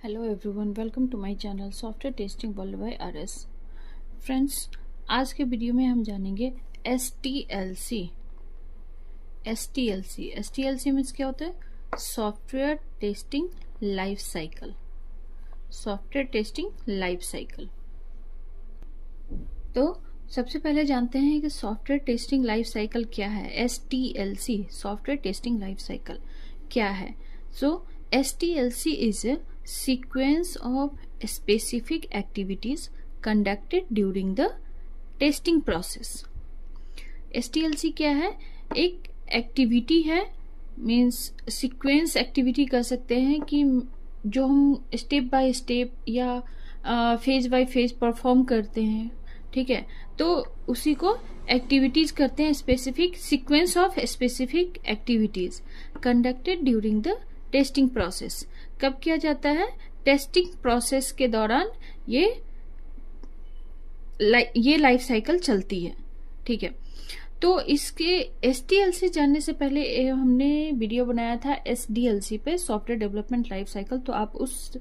Hello everyone, welcome to my channel software testing world by RS. Friends, आज के video में हम जानेंगे STLC। STLC मीन्स क्या होता है? Software testing life cycle. Software testing life cycle. तो सबसे पहले जानते हैं कि सॉफ्टवेयर टेस्टिंग लाइफ साइकिल क्या है। STLC software testing life cycle क्या है? सो STLC is a sequence of specific activities conducted during the testing process। STLC क्या है? एक एक्टिविटी है, मीन्स सीक्वेंस एक्टिविटी कर सकते हैं कि जो हम स्टेप बाय स्टेप या फेज बाय फेज परफॉर्म करते हैं। ठीक है, तो उसी को एक्टिविटीज कहते हैं। Specific sequence of specific activities conducted during the testing process. कब किया जाता है? टेस्टिंग प्रोसेस के दौरान ये लाइफ साइकिल चलती है। ठीक है, तो इसके STLC जानने से पहले हमने वीडियो बनाया था SDLC पे, सॉफ्टवेयर डेवलपमेंट लाइफ साइकिल। तो आप उस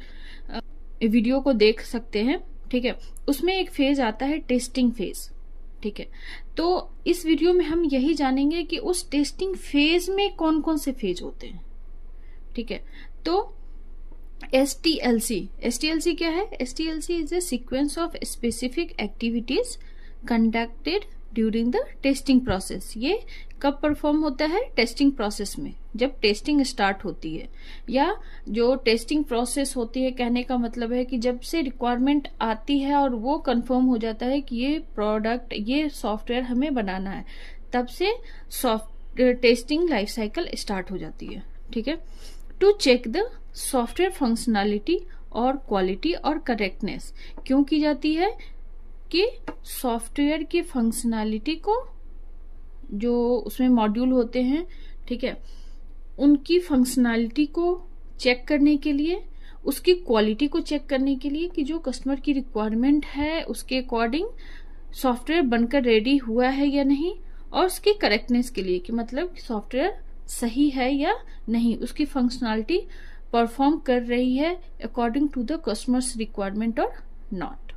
वीडियो को देख सकते हैं। ठीक है, उसमें एक फेज आता है टेस्टिंग फेज। ठीक है, तो इस वीडियो में हम यही जानेंगे कि उस टेस्टिंग फेज में कौन कौन से फेज होते हैं। ठीक है, तो STLC क्या है? STLC is A sequence of specific activities conducted during the testing process. ये कब परफॉर्म होता है? टेस्टिंग प्रोसेस में, जब टेस्टिंग स्टार्ट होती है, या जो टेस्टिंग प्रोसेस होती है, कहने का मतलब है कि जब से रिक्वायरमेंट आती है और वो कंफर्म हो जाता है कि ये प्रोडक्ट, ये सॉफ्टवेयर हमें बनाना है, तब से टेस्टिंग लाइफ साइकिल स्टार्ट हो जाती है। ठीक है, to check the software functionality और क्वालिटी और करेक्टनेस। क्यों की जाती है? कि सॉफ्टवेयर की फंक्शनैलिटी को, जो उसमें मॉड्यूल होते हैं, ठीक है, उनकी फंक्शनैलिटी को चेक करने के लिए, उसकी क्वालिटी को चेक करने के लिए कि जो कस्टमर की रिक्वायरमेंट है उसके अकॉर्डिंग सॉफ्टवेयर बनकर रेडी हुआ है या नहीं, और उसकी करेक्टनेस के लिए कि मतलब सॉफ्टवेयर सही है या नहीं, उसकी फंक्शनैलिटी परफॉर्म कर रही है according to the customers requirement और नॉट।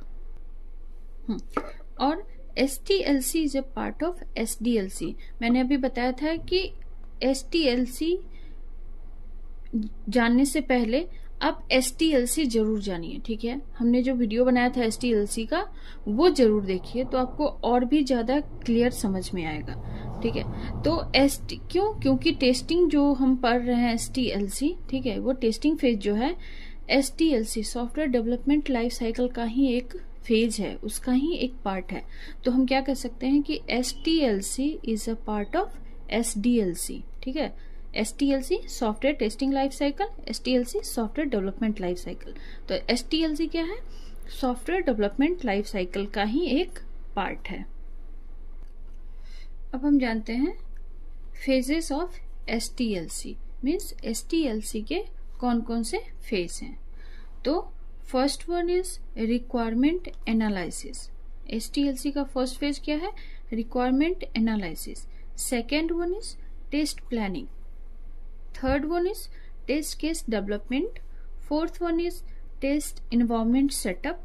और STLC is a part of SDLC। मैंने अभी बताया था कि STLC जानने से पहले आप STLC जरूर जानिए। ठीक है, हमने जो वीडियो बनाया था STLC का, वो जरूर देखिए, तो आपको और भी ज्यादा क्लियर समझ में आएगा। ठीक है, तो क्योंकि टेस्टिंग जो हम पढ़ रहे हैं STLC, ठीक है, वो टेस्टिंग फेज जो है STLC software development life cycle का ही एक फेज है, उसका ही एक पार्ट है। तो हम क्या कह सकते हैं कि STLC is a part of SDLC। ठीक है, STLC software testing life cycle, STLC software development life cycle. तो STLC क्या है? सॉफ्टवेयर डेवलपमेंट लाइफ साइकिल का ही एक पार्ट है। अब हम जानते हैं phases of STLC, means STLC के कौन कौन से फेज हैं। तो first one is requirement analysis. STLC का फर्स्ट फेज क्या है? Requirement analysis. Second one is test planning. Third one is test case development. Fourth one is test environment setup.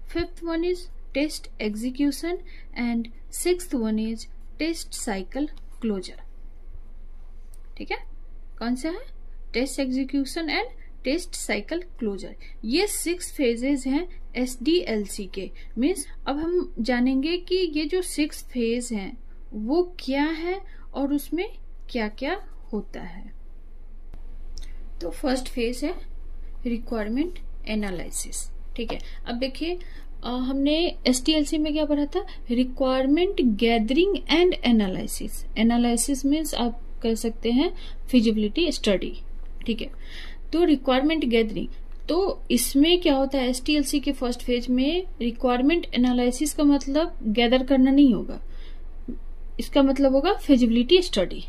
Fifth one is test execution and sixth one is test cycle closure. ठीक है, कौन सा है? Test execution and test cycle closure. ये 6 phases हैं SDLC के। Means अब हम जानेंगे कि ये जो 6 फेज हैं वो क्या है और उसमें क्या क्या होता है। तो फर्स्ट फेज है रिक्वायरमेंट एनालिसिस। ठीक है, अब देखिए, हमने STLC में क्या पढ़ा था? Requirement gathering and analysis. Analysis means आप कह सकते हैं फिजिबिलिटी स्टडी। ठीक है, तो रिक्वायरमेंट गैदरिंग, तो इसमें क्या होता है? STLC के फर्स्ट फेज में रिक्वायरमेंट एनालिसिस का मतलब गैदर करना नहीं होगा, इसका मतलब होगा फिजिबिलिटी स्टडी।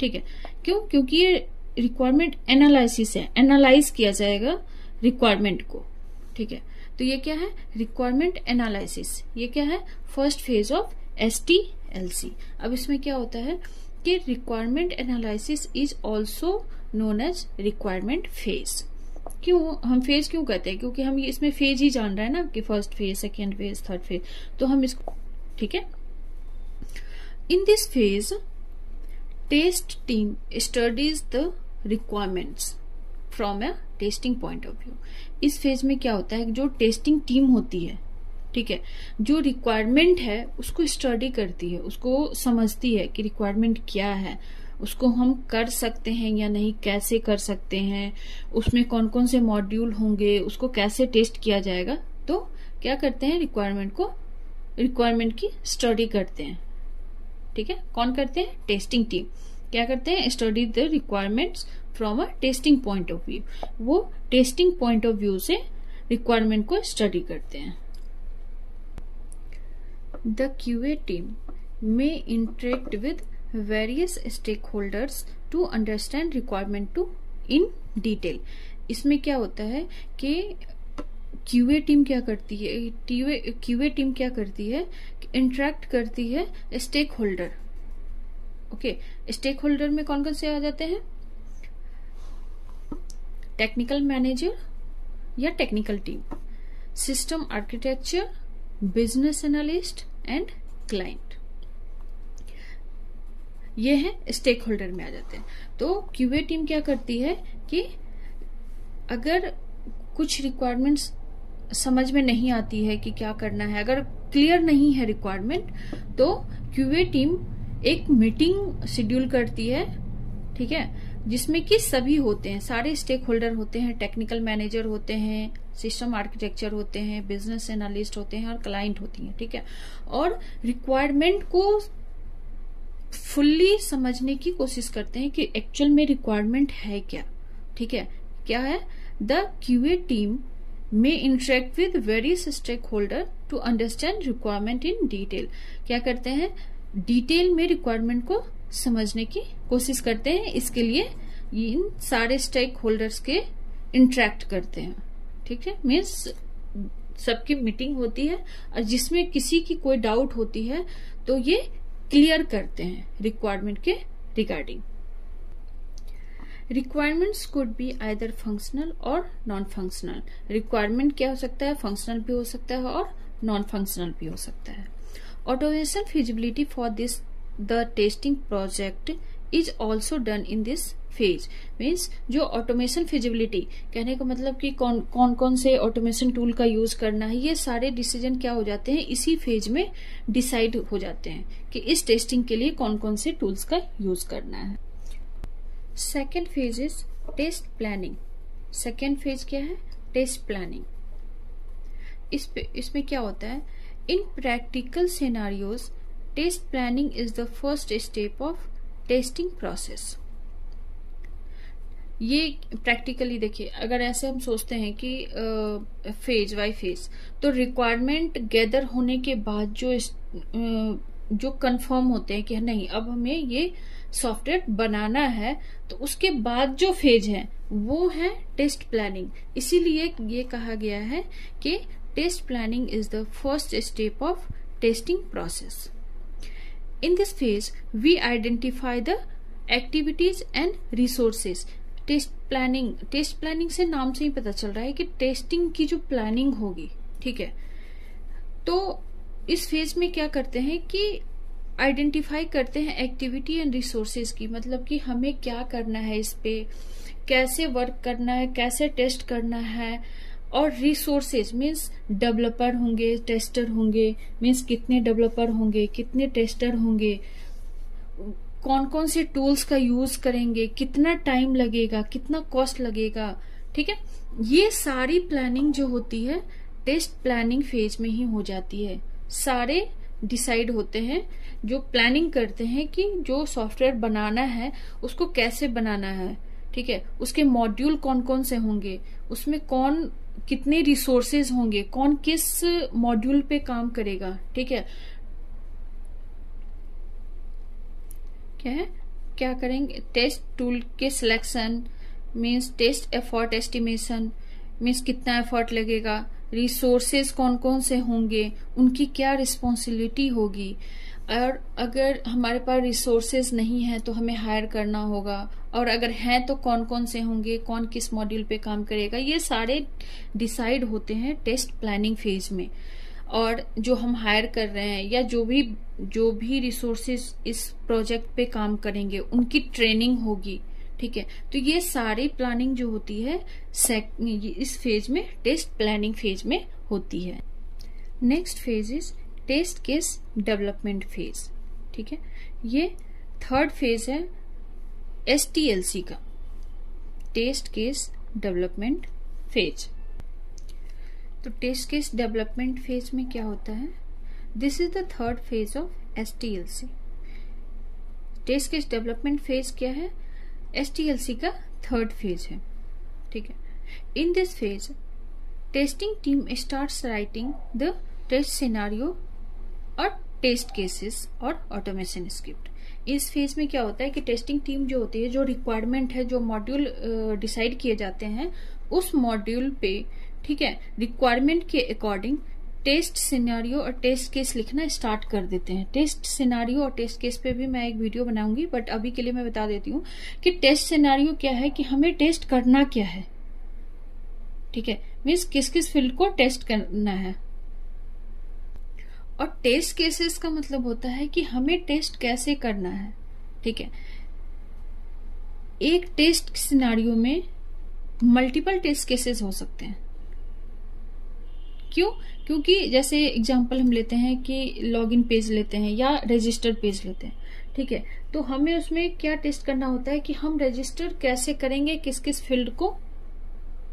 ठीक है, क्यों? क्योंकि ये रिक्वायरमेंट एनालिसिस है, एनालाइज किया जाएगा रिक्वायरमेंट को। ठीक है, तो ये क्या है? Requirement analysis. ये क्या है? First phase of STLC। अब इसमें क्या होता है कि requirement analysis is also known as requirement phase। क्यों हम फेज क्यों कहते हैं, क्योंकि हम इसमें फेज ही जान रहे हैं ना कि first phase, second phase, third phase, तो हम इसको, ठीक है। In this phase test team studies the requirements from a testing point of view. इस फेज में क्या होता है, जो टेस्टिंग टीम होती है, ठीक है, जो रिक्वायरमेंट है उसको स्टडी करती है, उसको समझती है कि रिक्वायरमेंट क्या है, उसको हम कर सकते हैं या नहीं, कैसे कर सकते हैं, उसमें कौन कौन से मॉड्यूल होंगे, उसको कैसे टेस्ट किया जाएगा। तो क्या करते हैं, रिक्वायरमेंट की स्टडी करते हैं, ठीक है। कौन करते हैं, टेस्टिंग टीम क्या करते हैं, study the requirements from a testing point of view. वो टेस्टिंग पॉइंट ऑफ व्यू से रिक्वायरमेंट को स्टडी करते हैं। The QA team may interact with various stakeholders to understand requirement to in detail। इसमें क्या होता है कि QA टीम क्या करती है, QA टीम क्या करती है, इंटरेक्ट करती है stakeholder. Okay, stakeholder में कौन कौन से आ जाते हैं, टेक्निकल मैनेजर या technical team, system architecture, business analyst and client, ये है स्टेक होल्डर में आ जाते हैं। तो QA टीम क्या करती है कि अगर कुछ रिक्वायरमेंट्स समझ में नहीं आती है कि क्या करना है, अगर क्लियर नहीं है रिक्वायरमेंट, तो QA टीम एक मीटिंग शेड्यूल करती है, ठीक है, जिसमें कि सभी होते हैं, सारे स्टेक होल्डर होते हैं, टेक्निकल मैनेजर होते हैं, सिस्टम आर्किटेक्चर होते हैं, बिजनेस एनालिस्ट होते हैं और क्लाइंट होती हैं, ठीक है। और रिक्वायरमेंट को फुल्ली समझने की कोशिश करते हैं कि एक्चुअल में रिक्वायरमेंट है क्या, ठीक है, क्या है। द QA टीम में interact with various stakeholder to understand requirement in detail. क्या करते हैं, डिटेल में रिक्वायरमेंट को समझने की कोशिश करते हैं, इसके लिए इन सारे स्टेक होल्डर्स के इंटरेक्ट करते हैं, ठीक है। मीन्स सबकी मीटिंग होती है और जिसमें किसी की कोई डाउट होती है तो ये क्लियर करते हैं रिक्वायरमेंट के regarding. Requirements could be either functional और नॉन फंक्शनल। रिक्वायरमेंट क्या हो सकता है, फंक्शनल भी हो सकता है और नॉन फंक्शनल भी हो सकता है। Automation feasibility for this the testing project is also done in this phase. Means जो ऑटोमेशन फिजिबिलिटी, कहने का मतलब कि कौन कौन से ऑटोमेशन टूल का यूज करना है, ये सारे डिसीजन क्या हो जाते हैं, इसी फेज में डिसाइड हो जाते हैं कि इस टेस्टिंग के लिए कौन कौन से टूल्स का यूज करना है। Second phase is test planning. Second phase क्या है, टेस्ट प्लानिंग। इसमें क्या होता है, in practical scenarios test planning is the first step of testing process. ये प्रैक्टिकली देखिए, अगर ऐसे हम सोचते हैं कि फेज बाय फेज, तो रिक्वायरमेंट गैदर होने के बाद जो कंफर्म होते हैं कि नहीं अब हमें ये सॉफ्टवेयर बनाना है, तो उसके बाद जो फेज है वो है टेस्ट प्लानिंग। इसीलिए ये कहा गया है कि test planning is the first step of testing process. In this phase we identify the activities and resources. Test planning से नाम से ही पता चल रहा है कि टेस्टिंग की जो प्लानिंग होगी, ठीक है। तो इस फेज में क्या करते हैं कि आइडेंटिफाई करते हैं एक्टिविटी एंड रिसोर्सेज की, मतलब कि हमें क्या करना है, इस पे कैसे वर्क करना है, कैसे टेस्ट करना है। और रिसोर्सेज मीन्स डेवलपर होंगे, टेस्टर होंगे, मीन्स कितने डेवलपर होंगे, कितने टेस्टर होंगे, कौन कौन से टूल्स का यूज करेंगे, कितना टाइम लगेगा, कितना कॉस्ट लगेगा, ठीक है। ये सारी प्लानिंग जो होती है टेस्ट प्लानिंग फेज में ही हो जाती है। सारे डिसाइड होते हैं, जो प्लानिंग करते हैं कि जो सॉफ्टवेयर बनाना है उसको कैसे बनाना है, ठीक है, उसके मॉड्यूल कौन कौन से होंगे, उसमें कौन कितने रिसोर्सेज होंगे, कौन किस मॉड्यूल पे काम करेगा, ठीक है, क्या करेंगे। टेस्ट टूल के selection means test effort estimation, means कितना एफर्ट लगेगा, रिसोर्सेज कौन कौन से होंगे, उनकी क्या रिस्पॉन्सिबिलिटी होगी, और अगर हमारे पास रिसोर्सेज नहीं है तो हमें हायर करना होगा, और अगर हैं तो कौन कौन से होंगे, कौन किस मॉड्यूल पे काम करेगा, ये सारे डिसाइड होते हैं टेस्ट प्लानिंग फेज में। और जो हम हायर कर रहे हैं या जो भी रिसोर्सेज इस प्रोजेक्ट पे काम करेंगे उनकी ट्रेनिंग होगी, ठीक है। तो ये सारी प्लानिंग जो होती है इस फेज में, टेस्ट प्लानिंग फेज में होती है। Next phase is test case development phase, ठीक है। ये थर्ड फेज है STLC का, टेस्ट केस डेवलपमेंट फेज। तो टेस्ट केस डेवलपमेंट फेज में क्या होता है, this is the third phase of STLC। Test case development phase क्या है, STLC का थर्ड फेज है, ठीक है। In this phase testing team starts writing the test scenario और टेस्ट केसेस और ऑटोमेशन स्क्रिप्ट। इस फेज में क्या होता है कि टेस्टिंग टीम जो होती है, जो रिक्वायरमेंट है, जो मॉड्यूल डिसाइड किए जाते हैं उस मॉड्यूल पे, ठीक है, रिक्वायरमेंट के अकॉर्डिंग टेस्ट सिनेरियो और टेस्ट केस लिखना स्टार्ट कर देते हैं। टेस्ट सिनेरियो और टेस्ट केस पे भी मैं एक वीडियो बनाऊंगी, बट अभी के लिए मैं बता देती हूँ कि टेस्ट सिनेरियो क्या है, कि हमें टेस्ट करना क्या है, ठीक है, मीन्स किस किस फील्ड को टेस्ट करना है। और टेस्ट केसेस का मतलब होता है कि हमें टेस्ट कैसे करना है, ठीक है। एक टेस्ट सिनेरियो में मल्टीपल टेस्ट केसेस हो सकते हैं। क्यों? क्योंकि जैसे एग्जांपल हम लेते हैं कि लॉगिन पेज लेते हैं या रजिस्टर पेज लेते हैं, ठीक है। तो हमें उसमें क्या टेस्ट करना होता है कि हम रजिस्टर कैसे करेंगे, किस किस फील्ड को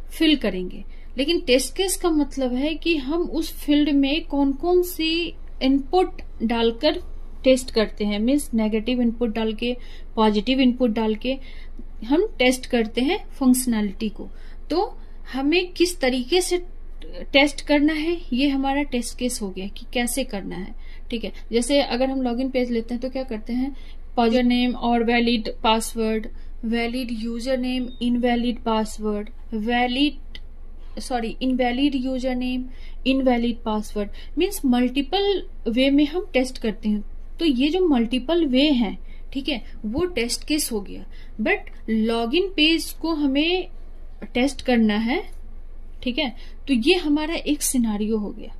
फिल करेंगे। लेकिन टेस्ट केस का मतलब है कि हम उस फील्ड में कौन कौन सी इनपुट डालकर टेस्ट करते हैं, मीन्स नेगेटिव इनपुट डाल के, पॉजिटिव इनपुट डाल के हम टेस्ट करते हैं फंक्शनैलिटी को। तो हमें किस तरीके से टेस्ट करना है, ये हमारा टेस्ट केस हो गया कि कैसे करना है, ठीक है। जैसे अगर हम लॉगिन पेज लेते हैं तो क्या करते हैं, यूजर नेम और valid password, valid username, invalid password, invalid username, invalid password, means multiple way में हम टेस्ट करते हैं। तो ये जो मल्टीपल वे हैं, ठीक है, वो टेस्ट केस हो गया। बट लॉगिन पेज को हमें टेस्ट करना है, ठीक है, तो ये हमारा एक सिनारियो हो गया,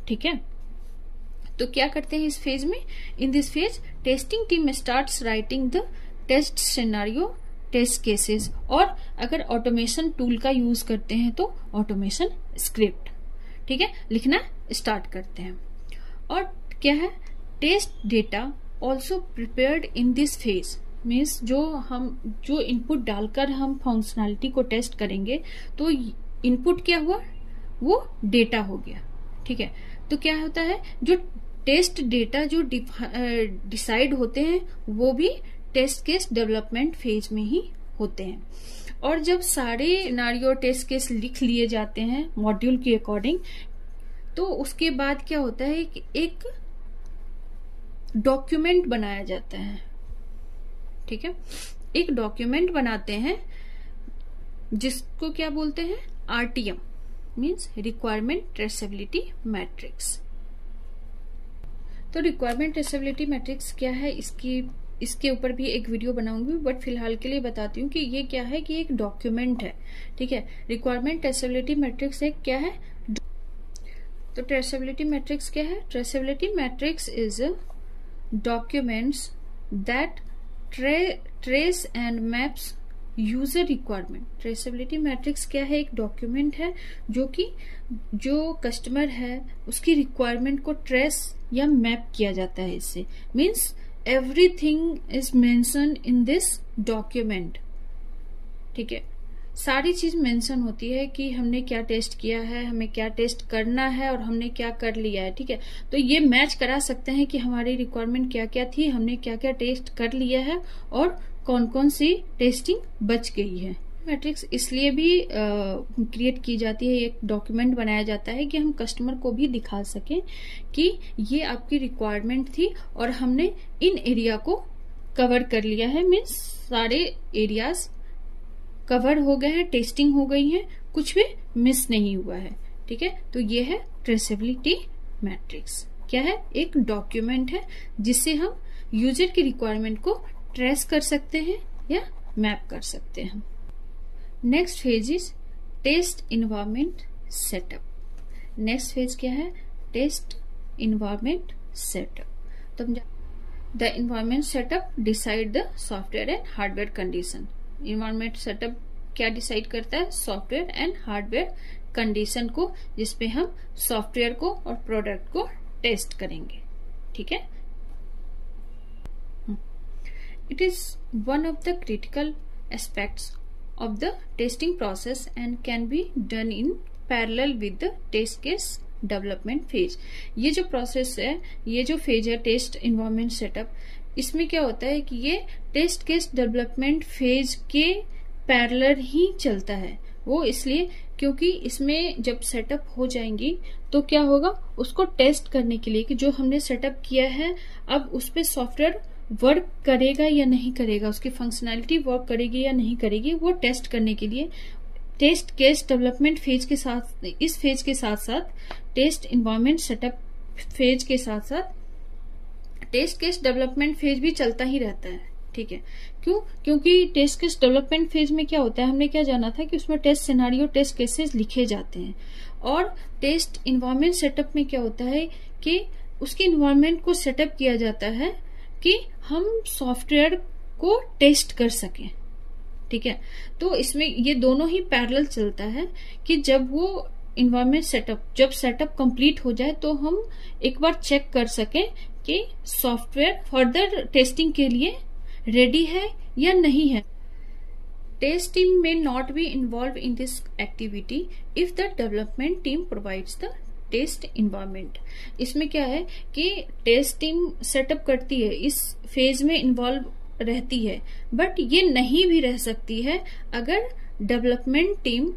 ठीक है। तो क्या करते हैं इस फेज में, in this phase testing team starts writing the test scenario, test cases, और अगर ऑटोमेशन टूल का यूज करते हैं तो ऑटोमेशन स्क्रिप्ट, ठीक है, लिखना स्टार्ट करते हैं। और क्या है, test data also prepared in this phase, means जो इनपुट डालकर हम फंक्शनैलिटी को टेस्ट करेंगे तो इनपुट क्या हुआ, वो डेटा हो गया, ठीक है। तो क्या होता है, जो टेस्ट डेटा जो डिसाइड होते हैं वो भी टेस्ट केस डेवलपमेंट फेज में ही होते हैं। और जब सारे सिनेरियो टेस्ट केस लिख लिए जाते हैं मॉड्यूल के अकॉर्डिंग, तो उसके बाद क्या होता है कि एक डॉक्यूमेंट बनाया जाता है, ठीक है। एक डॉक्यूमेंट बनाते हैं जिसको क्या बोलते हैं, RTM, means requirement traceability matrix. तो रिक्वायरमेंट ट्रेसेबिलिटी मैट्रिक्स क्या है, इसके ऊपर भी एक वीडियो बनाऊंगी, बट फिलहाल के लिए बताती हूँ कि ये क्या है, कि एक डॉक्यूमेंट है, ठीक है। रिक्वायरमेंट ट्रेसेबिलिटी मैट्रिक्स एक क्या है, तो ट्रेसेबिलिटी मैट्रिक्स क्या है, traceability matrix is documents that trace and maps user requirement. Traceability matrix क्या है, एक डॉक्यूमेंट है जो कि जो कस्टमर है उसकी रिक्वायरमेंट को ट्रेस या मैप किया जाता है इससे, means everything is mention in this document, ठीक है। सारी चीज मेंशन होती है कि हमने क्या टेस्ट किया है, हमें क्या टेस्ट करना है और हमने क्या कर लिया है, ठीक है। तो ये मैच करा सकते हैं कि हमारी रिक्वायरमेंट क्या क्या थी, हमने क्या क्या टेस्ट कर लिया है और कौन कौन सी टेस्टिंग बच गई है। मैट्रिक्स इसलिए भी क्रिएट की जाती है, एक डॉक्यूमेंट बनाया जाता है कि हम कस्टमर को भी दिखा सकें कि ये आपकी रिक्वायरमेंट थी और हमने इन एरिया को कवर कर लिया है, मीन्स सारे एरियाज कवर हो गए हैं, टेस्टिंग हो गई है, कुछ भी मिस नहीं हुआ है, ठीक है। तो ये है ट्रेसेबिलिटी मैट्रिक्स। क्या है, एक डॉक्यूमेंट है जिससे हम यूजर की रिक्वायरमेंट को ट्रेस कर सकते हैं या मैप कर सकते हैं। Next phase is test environment setup. Next phase क्या है, टेस्ट इन्वायरमेंट सेटअप। तो the environment setup decide the software and hardware condition. Environment setup क्या डिसाइड करता है, सॉफ्टवेयर एंड हार्डवेयर कंडीशन को, जिसपे हम सॉफ्टवेयर को और प्रोडक्ट को टेस्ट करेंगे। ठीक है, it is one of the critical aspects of the testing process and can be done in parallel with the test case development phase। ये जो प्रोसेस है, ये जो फेज है टेस्ट इन्वायरमेंट सेटअप, इसमें क्या होता है कि ये टेस्ट केस डेवलपमेंट फेज के पैरेलल ही चलता है। वो इसलिए क्योंकि इसमें जब सेटअप हो जाएंगी तो क्या होगा, उसको टेस्ट करने के लिए कि जो हमने सेटअप किया है अब उस पे सॉफ्टवेयर वर्क करेगा या नहीं करेगा, उसकी फंक्शनैलिटी वर्क करेगी या नहीं करेगी, वो टेस्ट करने के लिए टेस्ट केस डेवलपमेंट फेज के साथ, इस फेज के साथ साथ टेस्ट इन्वायरमेंट सेटअप फेज के साथ साथ टेस्ट केस डेवलपमेंट फेज भी चलता ही रहता है। ठीक है, क्यों, क्योंकि टेस्ट केस डेवलपमेंट फेज में क्या होता है, हमने क्या जाना था कि उसमें टेस्ट सिनेरियो, टेस्ट केसेस लिखे जाते हैं। और टेस्ट इन्वायरमेंट सेटअप में क्या होता है कि उसके इन्वायरमेंट को सेटअप किया जाता है कि हम सॉफ्टवेयर को टेस्ट कर सकें। ठीक है, तो इसमें ये दोनों ही पैरेलल चलता है कि जब वो इन्वायरमेंट सेटअप, जब सेटअप कंप्लीट हो जाए तो हम एक बार चेक कर सकें कि सॉफ्टवेयर फर्दर टेस्टिंग के लिए रेडी है या नहीं है। Test team may not be involved in this activity if the development team provides the test environment. इसमें क्या है कि टेस्ट टीम सेटअप करती है, इस फेज में इन्वॉल्व रहती है, बट ये नहीं भी रह सकती है अगर development team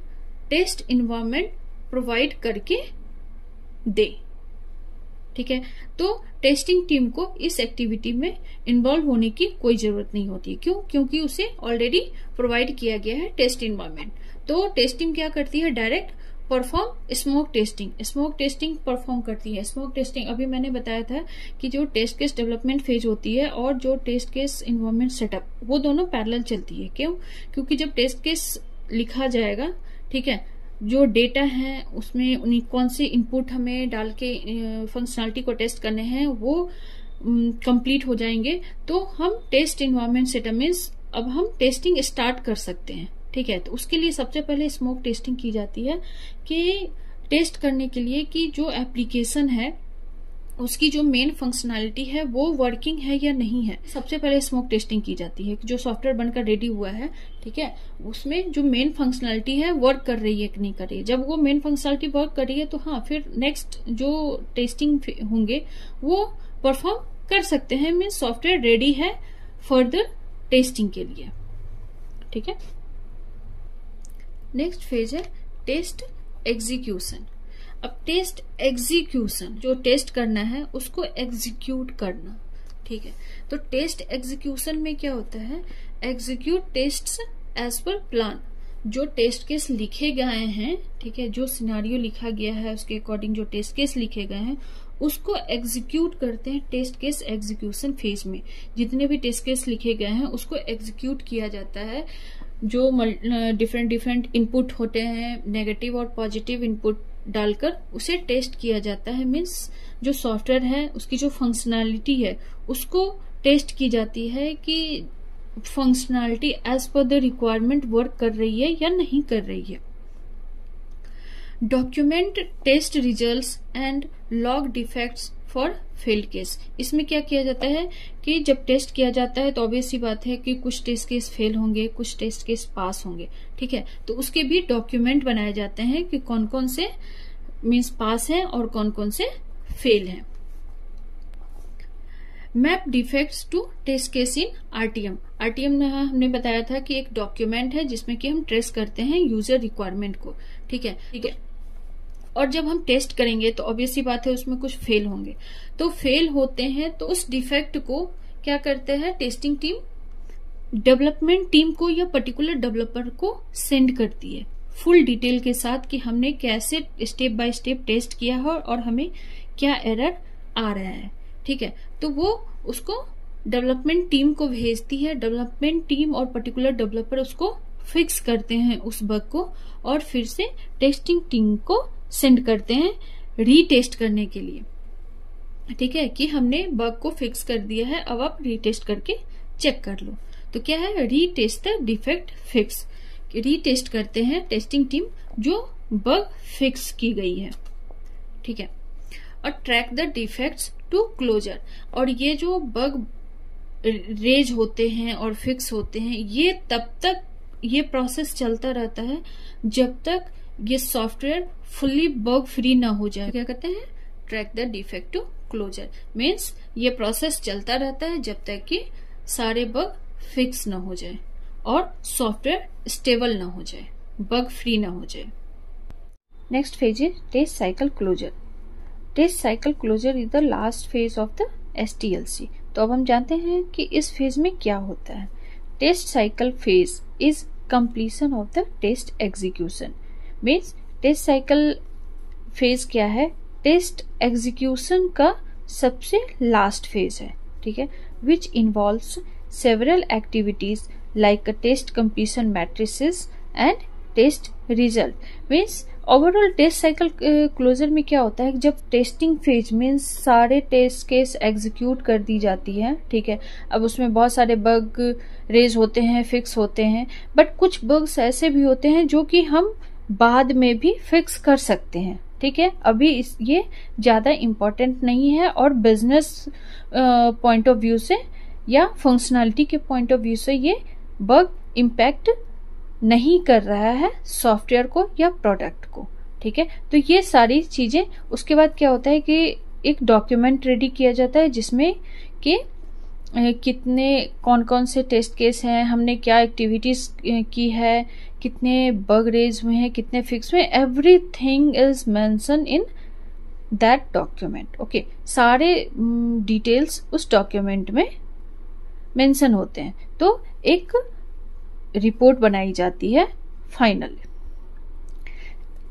test environment provide करके दे। ठीक है, तो टेस्टिंग टीम को इस एक्टिविटी में इन्वॉल्व होने की कोई जरूरत नहीं होती। क्यों, क्योंकि उसे ऑलरेडी प्रोवाइड किया गया है टेस्ट इन्वायरमेंट। तो टेस्ट टीम क्या करती है, direct perform smoke testing, smoke testing perform करती है। स्मोक टेस्टिंग अभी मैंने बताया था कि जो टेस्ट केस डेवलपमेंट फेज होती है और जो टेस्ट केस इन्वायरमेंट सेटअप, वो दोनों पैरेलल चलती है। क्यों, क्योंकि जब टेस्ट केस लिखा जाएगा, ठीक है, जो डेटा है उसमें उन्हीं कौन से इनपुट हमें डाल के फंक्शनलिटी को टेस्ट करने हैं वो कंप्लीट हो जाएंगे, तो हम टेस्ट इन्वायरमेंट सेटअप में अब हम टेस्टिंग स्टार्ट कर सकते हैं। ठीक है, तो उसके लिए सबसे पहले स्मोक टेस्टिंग की जाती है कि टेस्ट करने के लिए कि जो एप्लीकेशन है उसकी जो मेन फंक्शनैलिटी है वो वर्किंग है या नहीं है। सबसे पहले स्मोक टेस्टिंग की जाती है कि जो सॉफ्टवेयर बनकर रेडी हुआ है, ठीक है, उसमें जो मेन फंक्शनैलिटी है वर्क कर रही है कि नहीं कर रही है। जब वो मेन फंक्शनैलिटी वर्क कर रही है तो हाँ, फिर नेक्स्ट जो टेस्टिंग होंगे वो परफॉर्म कर सकते हैं, मीन सॉफ्टवेयर रेडी है फर्दर टेस्टिंग के लिए। ठीक है, नेक्स्ट फेज है टेस्ट एग्जीक्यूशन। अब टेस्ट एग्जीक्यूशन, जो टेस्ट करना है उसको एग्जीक्यूट करना। ठीक है, तो टेस्ट एग्जीक्यूशन में क्या होता है, execute tests as per plan. जो टेस्ट केस लिखे गए हैं, ठीक है, जो सिनेरियो लिखा गया है उसके अकॉर्डिंग जो टेस्ट केस लिखे गए हैं उसको एग्जीक्यूट करते हैं टेस्ट केस एग्जीक्यूशन फेज में। जितने भी टेस्ट केस लिखे गए हैं उसको एग्जीक्यूट किया जाता है। जो डिफरेंट इनपुट होते हैं, नेगेटिव और पॉजिटिव इनपुट डालकर उसे टेस्ट किया जाता है। मीन्स जो सॉफ्टवेयर है उसकी जो फंक्शनैलिटी है उसको टेस्ट की जाती है कि functionality as per the requirement work कर रही है या नहीं कर रही है। Document test results and log defects for failed case. इसमें क्या किया जाता है कि जब टेस्ट किया जाता है तो ऑब्वियस सी बात है कि कुछ टेस्ट केस फेल होंगे, कुछ टेस्ट केस पास होंगे। ठीक है, तो उसके भी डॉक्यूमेंट बनाए जाते हैं कि कौन कौन से मीन्स पास हैं और कौन कौन से फेल हैं। Map defects to test case in RTM. RTM में हमने बताया था कि एक डॉक्यूमेंट है जिसमें कि हम ट्रेस करते हैं यूजर रिक्वायरमेंट को। ठीक है, और जब हम टेस्ट करेंगे तो ऑब्वियस सी बात है उसमें कुछ फेल होंगे। तो फेल होते हैं तो उस डिफेक्ट को क्या करते हैं, टेस्टिंग टीम डेवलपमेंट टीम को या पर्टिकुलर डेवलपर को सेंड करती है फुल डिटेल के साथ कि हमने कैसे स्टेप बाय स्टेप टेस्ट किया है और हमें क्या एरर आ रहा है, ठीक है, तो वो उसको डेवलपमेंट टीम को भेजती है। डेवलपमेंट टीम और पर्टिकुलर डेवलपर उसको फिक्स करते हैं उस बग को, और फिर से टेस्टिंग टीम को सेंड करते हैं रीटेस्ट करने के लिए, ठीक है, कि हमने बग को फिक्स कर दिया है, अब आप रीटेस्ट करके चेक कर लो। तो क्या है, retest the defect fix, retest करते हैं टेस्टिंग टीम जो बग फिक्स की गई है, ठीक है। और track the defects to closure, और ये जो बग रेज होते हैं और फिक्स होते हैं, ये तब तक ये प्रोसेस चलता रहता है जब तक ये सॉफ्टवेयर फुल्ली बग फ्री ना हो जाए। क्या कहते हैं, track the defect to closure, means ये प्रोसेस चलता रहता है जब तक कि सारे बग फिक्स ना हो जाए और सॉफ्टवेयर स्टेबल ना हो जाए, बग फ्री ना हो जाए। Next phase is test cycle closure. Test cycle closure is the last phase of the STLC। तो अब हम जानते हैं कि इस फेज में क्या होता है। Test cycle phase is completion of the test execution, means test cycle phase क्या है, टेस्ट एग्जीक्यूशन का सबसे लास्ट फेज है, ठीक है, which involves several activities like test completion matrices and test result. Means overall test cycle closure में क्या होता है, जब टेस्टिंग फेज में सारे टेस्ट केस एग्जीक्यूट कर दी जाती है, ठीक है, अब उसमें बहुत सारे बग रेज होते हैं, फिक्स होते हैं, बट कुछ बग्स ऐसे भी होते हैं जो कि हम बाद में भी फिक्स कर सकते हैं, ठीक है। अभी ये ज्यादा इम्पोर्टेंट नहीं है, और बिजनेस पॉइंट ऑफ व्यू से या फंक्शनैलिटी के पॉइंट ऑफ व्यू से ये बग इम्पैक्ट नहीं कर रहा है सॉफ्टवेयर को या प्रोडक्ट को, ठीक है। तो ये सारी चीजें, उसके बाद क्या होता है कि एक डॉक्यूमेंट रेडी किया जाता है जिसमें कि कितने कौन कौन से टेस्ट केस हैं, हमने क्या एक्टिविटीज की है, कितने बग रेज हुए हैं, कितने फिक्स हुए, everything is mention in that document, okay. सारे डिटेल्स उस डॉक्यूमेंट में मेंशन होते हैं, तो एक रिपोर्ट बनाई जाती है final.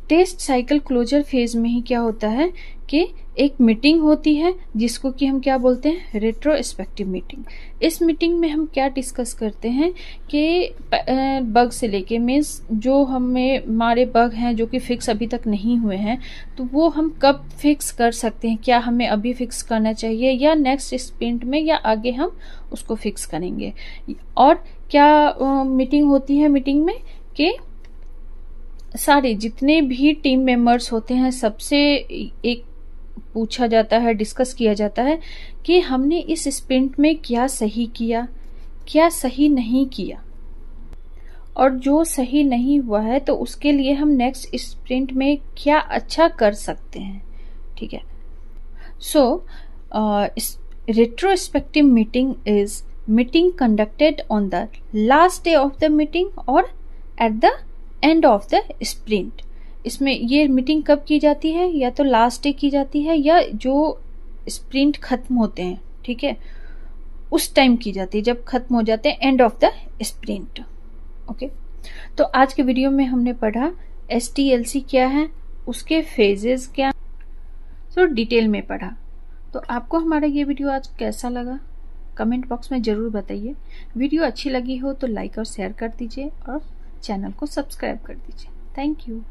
Test cycle closure phase में ही क्या होता है कि एक मीटिंग होती है जिसको कि हम क्या बोलते हैं, रेट्रोस्पेक्टिव मीटिंग। इस मीटिंग में हम क्या डिस्कस करते हैं कि बग से लेके, मीन्स जो हमारे बग हैं जो कि फिक्स अभी तक नहीं हुए हैं, तो वो हम कब फिक्स कर सकते हैं, क्या हमें अभी फिक्स करना चाहिए या नेक्स्ट स्प्रिंट में, या आगे हम उसको फिक्स करेंगे। और क्या मीटिंग होती है, मीटिंग में कि सारे जितने भी टीम मेंबर्स होते हैं सबसे एक पूछा जाता है, डिस्कस किया जाता है कि हमने इस स्प्रिंट में क्या सही किया, क्या सही नहीं किया, और जो सही नहीं हुआ है तो उसके लिए हम नेक्स्ट स्प्रिंट में क्या अच्छा कर सकते हैं, ठीक है। So retrospective meeting is meeting conducted on the last day of the meeting और at the end of the sprint. इसमें ये मीटिंग कब की जाती है, या तो लास्ट डे की जाती है या जो स्प्रिंट खत्म होते हैं, ठीक है, उस टाइम की जाती है जब खत्म हो जाते हैं, and of the sprint, okay. तो आज के वीडियो में हमने पढ़ा STLC क्या है, उसके फेजेस क्या, तो डिटेल में पढ़ा। तो आपको हमारा ये वीडियो आज कैसा लगा कमेंट बॉक्स में जरूर बताइए। वीडियो अच्छी लगी हो तो लाइक और शेयर कर दीजिए और चैनल को सब्सक्राइब कर दीजिए। Thank you.